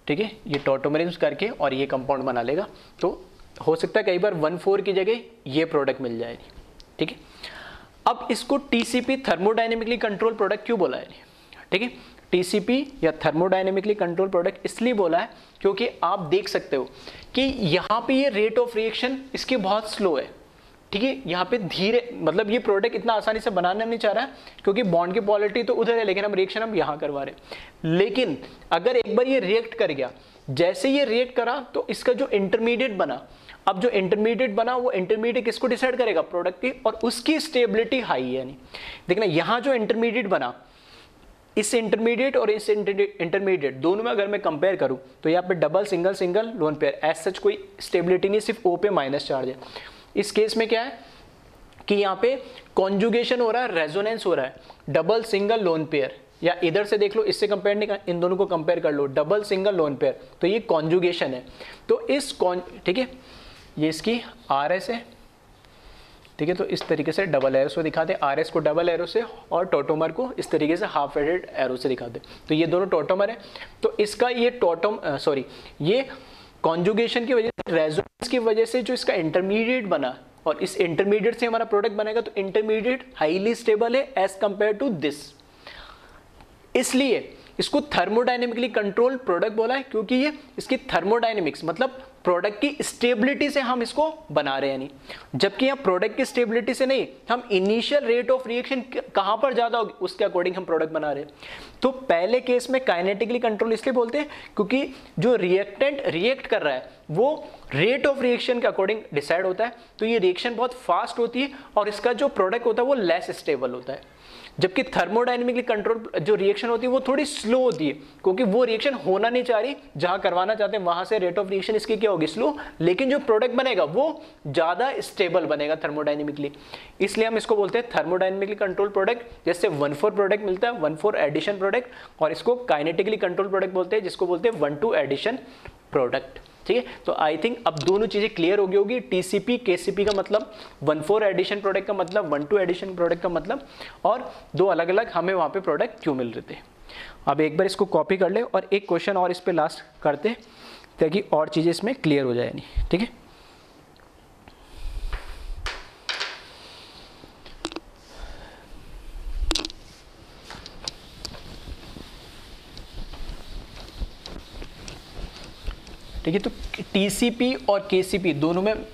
ठीक है। ये टॉटोमरिज्म करके और ये कंपाउंड बना लेगा। तो हो सकता है कई बार 1 4 की जगह ये प्रोडक्ट मिल जाएगी, ठीक है। अब इसको TCP थर्मोडायनेमिकली कंट्रोल प्रोडक्ट क्यों बोला है, ठीक है। TCP या थर्मोडायनेमिकली कंट्रोल प्रोडक्ट इसलिए बोला है क्योंकि आप देख सकते हो कि यहाँ पे ये रेट ऑफ रिएक्शन इसकी बहुत स्लो है, ठीक है। यहाँ पे धीरे, मतलब ये प्रोडक्ट इतना आसानी से बनाना नहीं चाह रहा है क्योंकि बॉन्ड की पॉलिटी तो उधर है, लेकिन हम रिएक्शन हम यहाँ करवा रहे हैं। लेकिन अगर एक बार ये रिएक्ट कर गया, जैसे ये रिएक्ट करा तो इसका जो इंटरमीडिएट बना, अब जो इंटरमीडिएट बना वो इंटरमीडिएट किसको डिसाइड करेगा, प्रोडक्ट की, और उसकी स्टेबिलिटी हाई है। नहीं देखना, यहाँ जो इंटरमीडिएट बना, इस इंटरमीडिएट और इस इंटरमीडिएट दोनों में अगर मैं कंपेयर करूं तो यहाँ पे double single single lone pair, as such कोई स्टेबिलिटी नहीं, सिर्फ O पे माइनस चार्ज है। इस केस में क्या है कि यहाँ पे कॉन्जुगेशन हो रहा है, रेजोनेंस हो रहा है, डबल सिंगल लोन पेयर, या इधर से देख लो, इससे कंपेयर नहीं, इन दोनों को कंपेयर कर लो, डबल सिंगल लोन पेयर, तो ये कॉन्जुगेशन है। तो इस ठीक है, ये इसकी RS है, ठीक है। तो इस तरीके से डबल एरो से दिखाते हैं, RS को डबल एरो से और टॉटोमर को इस तरीके से हाफ हेडेड एरो से दिखाते हैं। तो ये दोनों टॉटोमर है। तो इसका ये ये कॉन्जुगेशन की वजह से, रेजोनेंस की वजह से जो इसका इंटरमीडिएट बना, और इस इंटरमीडिएट से हमारा प्रोडक्ट बनेगा, तो इंटरमीडिएट हाईली स्टेबल है एज कंपेयर टू दिस, इसलिए इसको थर्मोडायनेमिकली कंट्रोल प्रोडक्ट बोला है, क्योंकि ये इसकी थर्मोडायनेमिक्स मतलब प्रोडक्ट की स्टेबिलिटी से हम इसको बना रहे हैं। नहीं, जबकि यहाँ प्रोडक्ट की स्टेबिलिटी से नहीं, हम इनिशियल रेट ऑफ रिएक्शन कहां पर ज्यादा होगी उसके अकॉर्डिंग हम प्रोडक्ट बना रहे हैं। तो पहले केस में काइनेटिकली कंट्रोल इसलिए बोलते हैं क्योंकि जो रिएक्टेंट रिएक्ट कर रहा है वो रेट ऑफ रिएक्शन के अकॉर्डिंग डिसाइड होता है। तो ये रिएक्शन बहुत फास्ट होती है और इसका जो प्रोडक्ट होता है वो लेस स्टेबल होता है। जबकि थर्मोडायनेमिकली कंट्रोल जो रिएक्शन होती है वो थोड़ी स्लो होती है, क्योंकि वो रिएक्शन होना नहीं चाह रही, जहां करवाना चाहते हैं वहां से रेट ऑफ रिएक्शन इसकी क्या होगी, स्लो, लेकिन जो प्रोडक्ट बनेगा वो ज्यादा स्टेबल बनेगा थर्मोडायनेमिकली। इसलिए हम इसको बोलते हैं थर्मोडायनेमिकली कंट्रोल प्रोडक्ट। जैसे 1,4 प्रोडक्ट मिलता है, 1,4 एडिशन प्रोडक्ट, और इसको काइनेटिकली कंट्रोल प्रोडक्ट बोलते हैं, जिसको बोलते हैं 1,2 एडिशन प्रोडक्ट। ठीक है, तो आई थिंक अब दोनों चीजें क्लियर हो गई होगी। टीसीपी केसीपी का मतलब, 1,4 एडिशन प्रोडक्ट का मतलब, 1,2 एडिशन प्रोडक्ट का मतलब, और दो अलग अलग हमें वहां पे प्रोडक्ट क्यों मिल रहे थे। अब एक बार इसको कॉपी कर ले और एक क्वेश्चन और इस पे लास्ट करते ताकि और चीजें इसमें क्लियर हो जाए। नहीं, ठीक है, ठीक है। तो टीसीपी और केसीपी दोनों में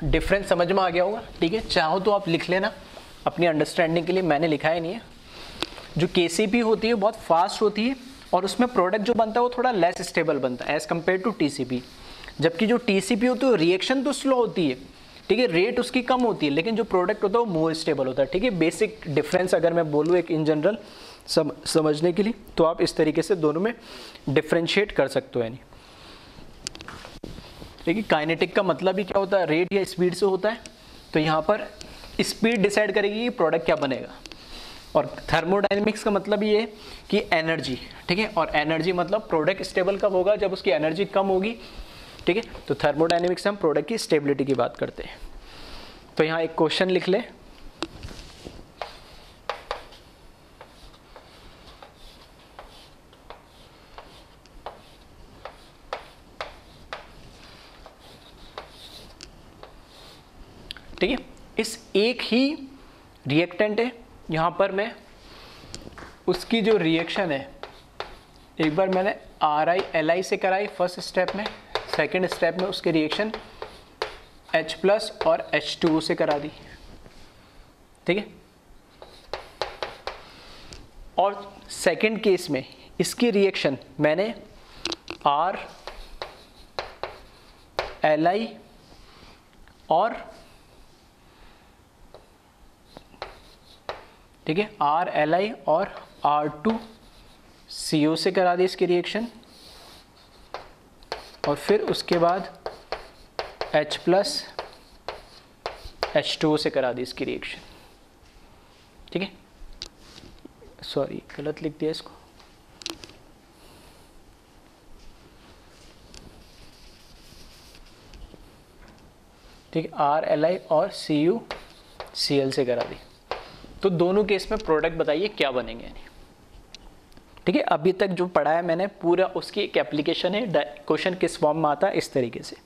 डिफरेंस समझ में आ गया होगा। ठीक है, चाहो तो आप लिख लेना अपनी अंडरस्टैंडिंग के लिए, मैंने लिखा ही नहीं है। जो केसीपी होती है बहुत फास्ट होती है और उसमें प्रोडक्ट जो बनता है वो थोड़ा लेस स्टेबल बनता है एज कम्पेयर टू टीसीपी। जबकि जो टीसीपी होती है रिएक्शन तो स्लो होती है, ठीक है, रेट उसकी कम होती है, लेकिन जो प्रोडक्ट होता है वो मोर स्टेबल होता है, ठीक है। बेसिक डिफरेंस अगर मैं बोलूँ एक इन जनरल समझने के लिए, तो आप इस तरीके से दोनों में डिफ्रेंशिएट कर सकते हो। यानी देखिए काइनेटिक का मतलब ही क्या होता है, रेट या स्पीड से होता है। तो यहाँ पर स्पीड डिसाइड करेगी कि प्रोडक्ट क्या बनेगा। और थर्मोडायनेमिक्स का मतलब ये है कि एनर्जी, ठीक है, और एनर्जी मतलब प्रोडक्ट स्टेबल कब होगा, जब उसकी एनर्जी कम होगी, ठीक है। तो थर्मोडायनेमिक्स से हम प्रोडक्ट की स्टेबिलिटी की बात करते हैं। तो यहाँ एक क्वेश्चन लिख ले, ठीक है। इस एक ही रिएक्टेंट है, यहाँ पर मैं उसकी जो रिएक्शन है, एक बार मैंने RiLi से कराई फर्स्ट स्टेप में, सेकंड स्टेप में उसकी रिएक्शन H+ और H2O से करा दी, ठीक है। और सेकंड केस में इसकी रिएक्शन मैंने RLi और, ठीक है, RLi और R2CO से करा दी इसकी रिएक्शन, और फिर उसके बाद H+ H2O से करा दी इसकी रिएक्शन, ठीक है। सॉरी गलत लिख दिया इसको, ठीक है, RLi और CuCl से करा दी। तो दोनों केस में प्रोडक्ट बताइए क्या बनेंगे, यानी ठीक है। अभी तक जो पढ़ा है मैंने पूरा उसकी एक एप्लीकेशन है, क्वेश्चन किस फॉर्म में आता है इस तरीके से,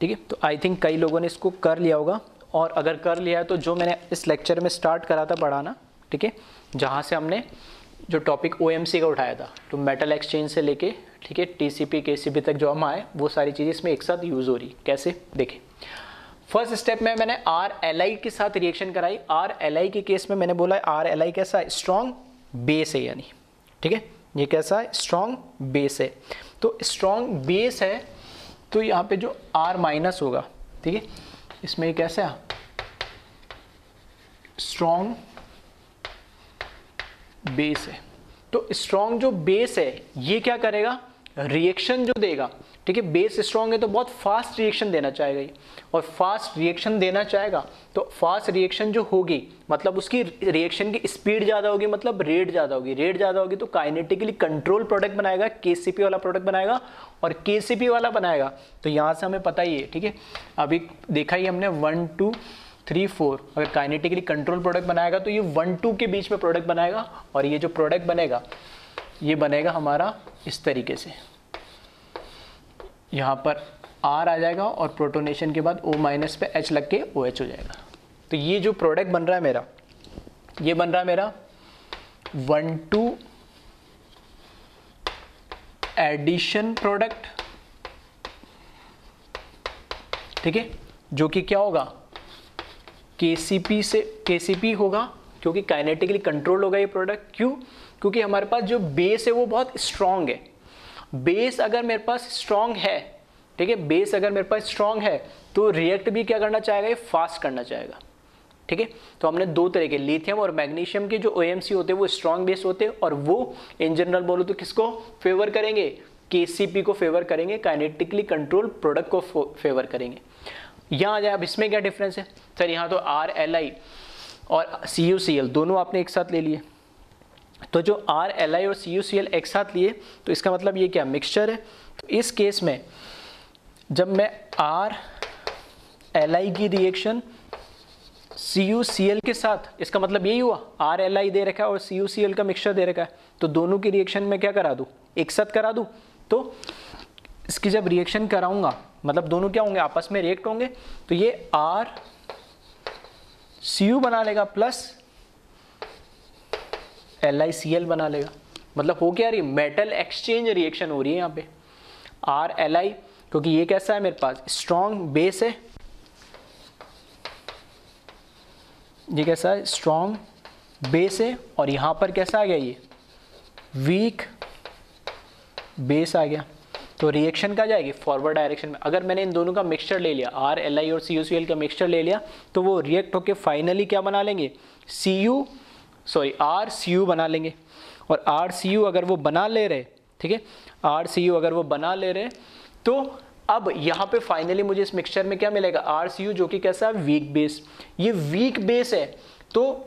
ठीक है। तो आई थिंक कई लोगों ने इसको कर लिया होगा, और अगर कर लिया है तो जो मैंने इस लेक्चर में स्टार्ट करा था पढ़ाना, ठीक है, जहाँ से हमने जो टॉपिक OMC का उठाया था, तो मेटल एक्सचेंज से लेके, ठीक है, TCP KCP तक जो हम आए, वो सारी चीज़ें इसमें एक साथ यूज़ हो रही। कैसे देखें, फर्स्ट स्टेप में मैंने RLi के साथ रिएक्शन कराई। RLi के केस में मैंने बोला RLi कैसा है, स्ट्रॉन्ग बेस है, यानी ठीक है, ये कैसा है, स्ट्रॉन्ग बेस है। तो स्ट्रॉन्ग बेस है, तो यहाँ पे जो R- होगा, ठीक है, इसमें कैसा है, स्ट्रॉन्ग बेस है। तो स्ट्रॉन्ग जो बेस है ये क्या करेगा, रिएक्शन जो देगा, ठीक है, बेस स्ट्रॉन्ग है तो बहुत फास्ट रिएक्शन देना चाहेगा ये, और फास्ट रिएक्शन देना चाहेगा तो फास्ट रिएक्शन जो होगी मतलब उसकी रिएक्शन की स्पीड ज़्यादा होगी, मतलब रेट ज़्यादा होगी, रेट ज़्यादा होगी तो काइनेटिकली कंट्रोल प्रोडक्ट बनाएगा, KCP वाला प्रोडक्ट बनाएगा, और KCP वाला बनाएगा तो यहाँ से हमें पता ही है, ठीक है, अभी देखा ही हमने 1 2 3 4, अगर काइनेटिकली कंट्रोल प्रोडक्ट बनाएगा तो ये 1 2 के बीच में प्रोडक्ट बनाएगा, और ये जो प्रोडक्ट बनेगा ये बनेगा हमारा इस तरीके से, यहाँ पर R आ जाएगा और प्रोटोनेशन के बाद O- पे H लग के OH हो जाएगा। तो ये जो प्रोडक्ट बन रहा है मेरा, ये बन रहा है मेरा 1 2 एडिशन प्रोडक्ट, ठीक है, जो कि क्या होगा, KCP होगा, क्योंकि काइनेटिकली कंट्रोल होगा ये प्रोडक्ट। क्यों, क्योंकि हमारे पास जो बेस है वो बहुत स्ट्रांग है। बेस अगर मेरे पास स्ट्रांग है, ठीक है, बेस अगर मेरे पास स्ट्रांग है तो रिएक्ट भी क्या करना चाहेगा, ये फास्ट करना चाहेगा, ठीक है। तो हमने दो तरह के लिथियम और मैग्नीशियम के जो OMC होते हैं वो स्ट्रांग बेस होते हैं, और वो इन जनरल बोलो तो किसको फेवर करेंगे, KCP को फेवर करेंगे, काइनेटिकली कंट्रोल प्रोडक्ट को फेवर करेंगे। यहाँ आ जाए, अब इसमें क्या डिफरेंस है सर, यहाँ तो RLi और CuCl दोनों आपने एक साथ ले लिए, तो जो RLi और CuCl एक साथ लिए तो इसका मतलब ये क्या, मिक्सचर है। तो इस केस में जब मैं RLi की रिएक्शन CuCl के साथ, इसका मतलब यही हुआ RLi दे रखा है और CuCl का मिक्सचर दे रखा है, तो दोनों की रिएक्शन में क्या करा दूँ, एक साथ करा दूँ। तो इसकी जब रिएक्शन कराऊंगा मतलब दोनों क्या होंगे, आपस में रिएक्ट होंगे, तो ये RCu बना लेगा प्लस LiCl बना लेगा। मतलब हो क्या रही, मेटल एक्सचेंज रिएक्शन हो रही है यहाँ पे। RLi क्योंकि ये कैसा है मेरे पास, स्ट्रॉन्ग बेस है, ये कैसा है, स्ट्रॉन्ग बेस है और यहाँ पर कैसा आ गया, ये वीक बेस आ गया। तो रिएक्शन कहाँ जाएगी, फॉरवर्ड डायरेक्शन में। अगर मैंने इन दोनों का मिक्सचर ले लिया, RLi और CuCl का मिक्सचर ले लिया, तो वो रिएक्ट होके फाइनली क्या बना लेंगे, RCu बना लेंगे। और RCu अगर वो बना ले रहे, ठीक है, RCu अगर वो बना ले रहे, तो अब यहाँ पे फाइनली मुझे इस मिक्सचर में क्या मिलेगा, RCu, जो कि कैसा है, वीक बेस। ये वीक बेस है तो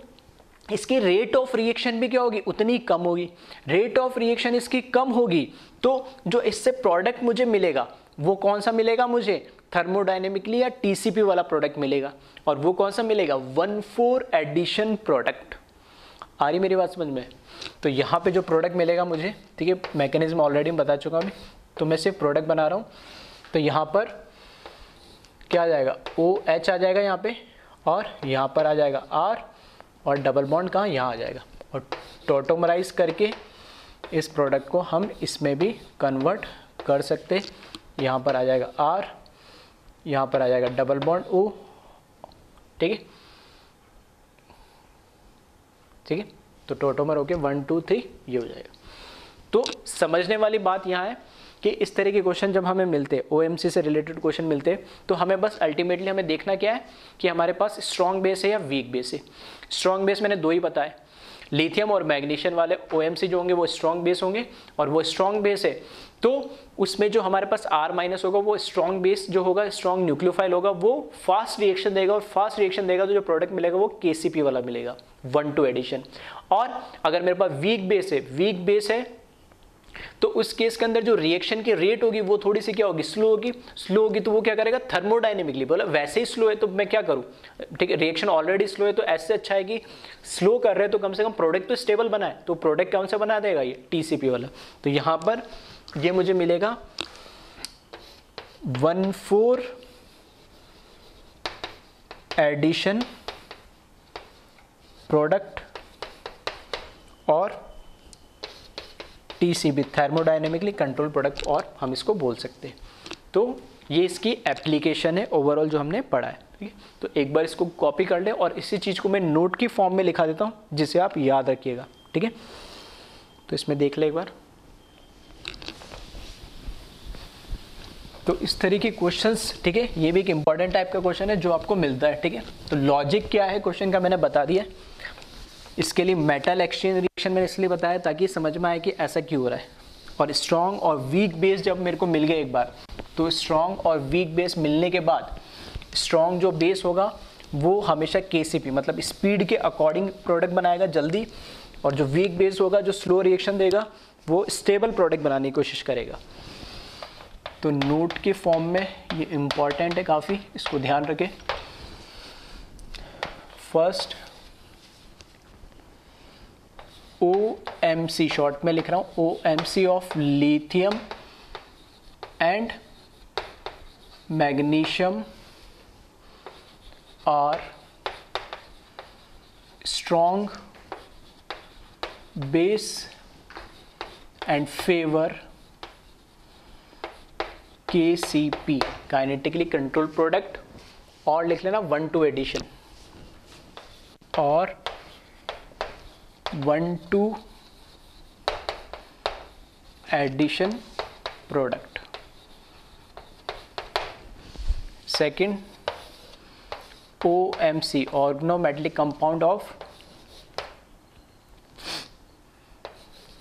इसकी रेट ऑफ रिएक्शन भी क्या होगी, उतनी कम होगी। रेट ऑफ रिएक्शन इसकी कम होगी तो जो इससे प्रोडक्ट मुझे मिलेगा वो कौन सा मिलेगा, मुझे थर्मोडायनेमिकली या TCP वाला प्रोडक्ट मिलेगा। और वो कौन सा मिलेगा, 1,4 एडिशन प्रोडक्ट। आ रही मेरी बात समझ में। तो यहाँ पे जो प्रोडक्ट मिलेगा मुझे, ठीक है, मैकेनिज्म ऑलरेडी मैं बता चुका हूँ, तो मैं सिर्फ प्रोडक्ट बना रहा हूँ। तो यहाँ पर क्या आ जाएगा, OH आ जाएगा यहाँ पे, और यहाँ पर आ जाएगा R, और डबल बॉन्ड कहाँ, यहाँ आ जाएगा। और टोटोमराइज करके इस प्रोडक्ट को हम इसमें भी कन्वर्ट कर सकते। यहाँ पर आ जाएगा R, यहाँ पर आ जाएगा डबल बॉन्ड O, ठीक है, ठीक है। तो टोटोमर होके 1 2 3 ये हो जाएगा। तो समझने वाली बात यहाँ है कि इस तरह के क्वेश्चन जब हमें मिलते, OMC से रिलेटेड क्वेश्चन मिलते, तो हमें बस अल्टीमेटली हमें देखना क्या है कि हमारे पास स्ट्रॉन्ग बेस है या वीक बेस है। स्ट्रॉन्ग बेस मैंने दो ही बताए, लिथियम और मैग्नीशियम वाले OMC जो होंगे वो स्ट्रॉन्ग बेस होंगे। और वो स्ट्रॉन्ग बेस है तो उसमें जो हमारे पास R- होगा वो स्ट्रॉन्ग बेस जो होगा, स्ट्रॉन्ग न्यूक्लियोफाइल होगा, वो फास्ट रिएक्शन देगा, और फास्ट रिएक्शन देगा तो जो प्रोडक्ट मिलेगा वो KCP वाला मिलेगा, 1,2 एडिशन। और अगर मेरे पास वीक बेस है तो उस केस के अंदर जो रिएक्शन की रेट होगी वो थोड़ी सी क्या होगी, स्लो होगी। तो वो क्या करेगा, थर्मोडायनेमिकली बोला वैसे ही स्लो है तो मैं क्या करूं, ठीक है, रिएक्शन ऑलरेडी स्लो है तो ऐसे अच्छा है कि स्लो कर रहे हैं तो कम से कम प्रोडक्ट तो स्टेबल बना है। तो प्रोडक्ट कौन सा बना देगा, ये TCP वाला। तो यहां पर ये मुझे मिलेगा 1,4 एडिशन प्रोडक्ट और TCP, थर्मोडायनेमिकली कंट्रोल प्रोडक्ट, और हम इसको बोल सकते हैं। तो ये इसकी एप्लीकेशन है ओवरऑल जो हमने पढ़ा है, ठीक है। तो एक बार इसको कॉपी कर ले और इसी चीज़ को मैं नोट की फॉर्म में लिखा देता हूँ जिसे आप याद रखिएगा, ठीक है। तो इसमें देख ले एक बार। तो इस तरह के क्वेश्चंस, ठीक है, ये भी एक इंपॉर्टेंट टाइप का क्वेश्चन है जो आपको मिलता है, ठीक है। तो लॉजिक क्या है क्वेश्चन का मैंने बता दिया। इसके लिए मेटल एक्सचेंज रिएक्शन मैंने इसलिए बताया ताकि समझ में आए कि ऐसा क्यों हो रहा है। और स्ट्रॉन्ग और वीक बेस जब मेरे को मिल गए एक बार, तो स्ट्रॉन्ग और वीक बेस मिलने के बाद स्ट्रॉन्ग जो बेस होगा वो हमेशा KCP मतलब स्पीड के अकॉर्डिंग प्रोडक्ट बनाएगा जल्दी, और जो वीक बेस होगा जो स्लो रिएक्शन देगा वो स्टेबल प्रोडक्ट बनाने की कोशिश करेगा। तो नोट के फॉर्म में ये इम्पॉर्टेंट है काफ़ी, इसको ध्यान रखें। फर्स्ट OMC, शॉर्ट में लिख रहा हूँ, OMC of lithium and magnesium are strong base and favour KCP, kinetically control product, और लिख लेना 1,2 एडिशन, और 1,2 addition product. Second OMC, organometallic compound of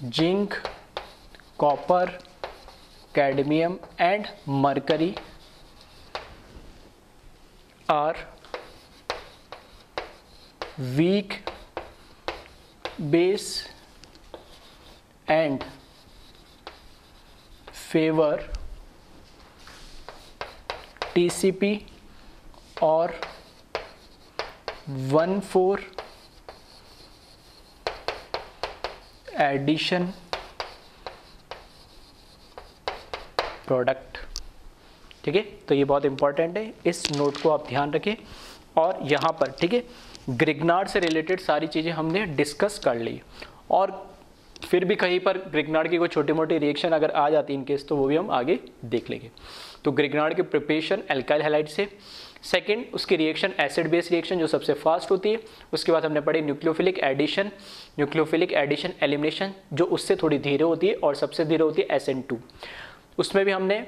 zinc, copper, cadmium and mercury are weak base and favour TCP और 1,4 एडिशन प्रोडक्ट, ठीक है। तो ये बहुत इंपॉर्टेंट है, इस नोट को आप ध्यान रखें। और यहाँ पर, ठीक है, ग्रिग्नार्ड से रिलेटेड सारी चीज़ें हमने डिस्कस कर ली, और फिर भी कहीं पर ग्रिग्नार्ड की कोई छोटी मोटी रिएक्शन अगर आ जाती इन केस तो वो भी हम आगे देख लेंगे। तो ग्रिग्नार्ड की प्रिपरेशन एल्काइल हैलाइड से, सेकेंड उसकी रिएक्शन एसिड बेस रिएक्शन जो सबसे फास्ट होती है। उसके बाद हमने पढ़ी न्यूक्लियोफिलिक एडिशन एलिमिनेशन जो उससे थोड़ी धीरे होती है और सबसे धीरे होती है SN2। उसमें भी हमने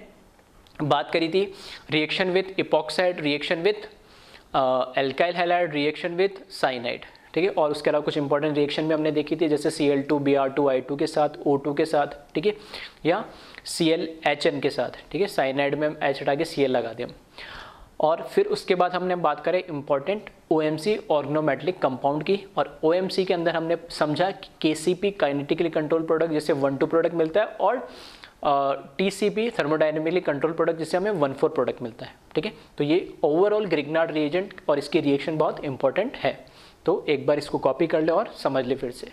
बात करी थी reaction with epoxide, reaction with alkyl halide, reaction with cyanide, ठीक है। और उसके अलावा कुछ इंपॉर्टेंट रिएक्शन भी हमने देखी थी जैसे Cl2 Br2 के साथ, O2 के साथ, ठीक है, या ClHN के साथ, ठीक है। साइनाइड में H हटा के Cl लगा दें। और फिर उसके बाद हमने बात करें इंपॉर्टेंट OMC ऑर्गेनोमेटेलिक कंपाउंड की, और OMC के अंदर हमने समझा कि KCP काइनेटिकली कंट्रोल प्रोडक्ट जिससे 1,2 प्रोडक्ट मिलता है, और TCP थर्मोडायनेमिकली कंट्रोल प्रोडक्ट जिससे हमें 1,4 प्रोडक्ट मिलता है, ठीक है। तो ये ओवरऑल ग्रिग्नार्ड रिएजेंट और इसकी रिएक्शन बहुत इंपॉर्टेंट है। तो एक बार इसको कॉपी कर ले और समझ ले फिर से।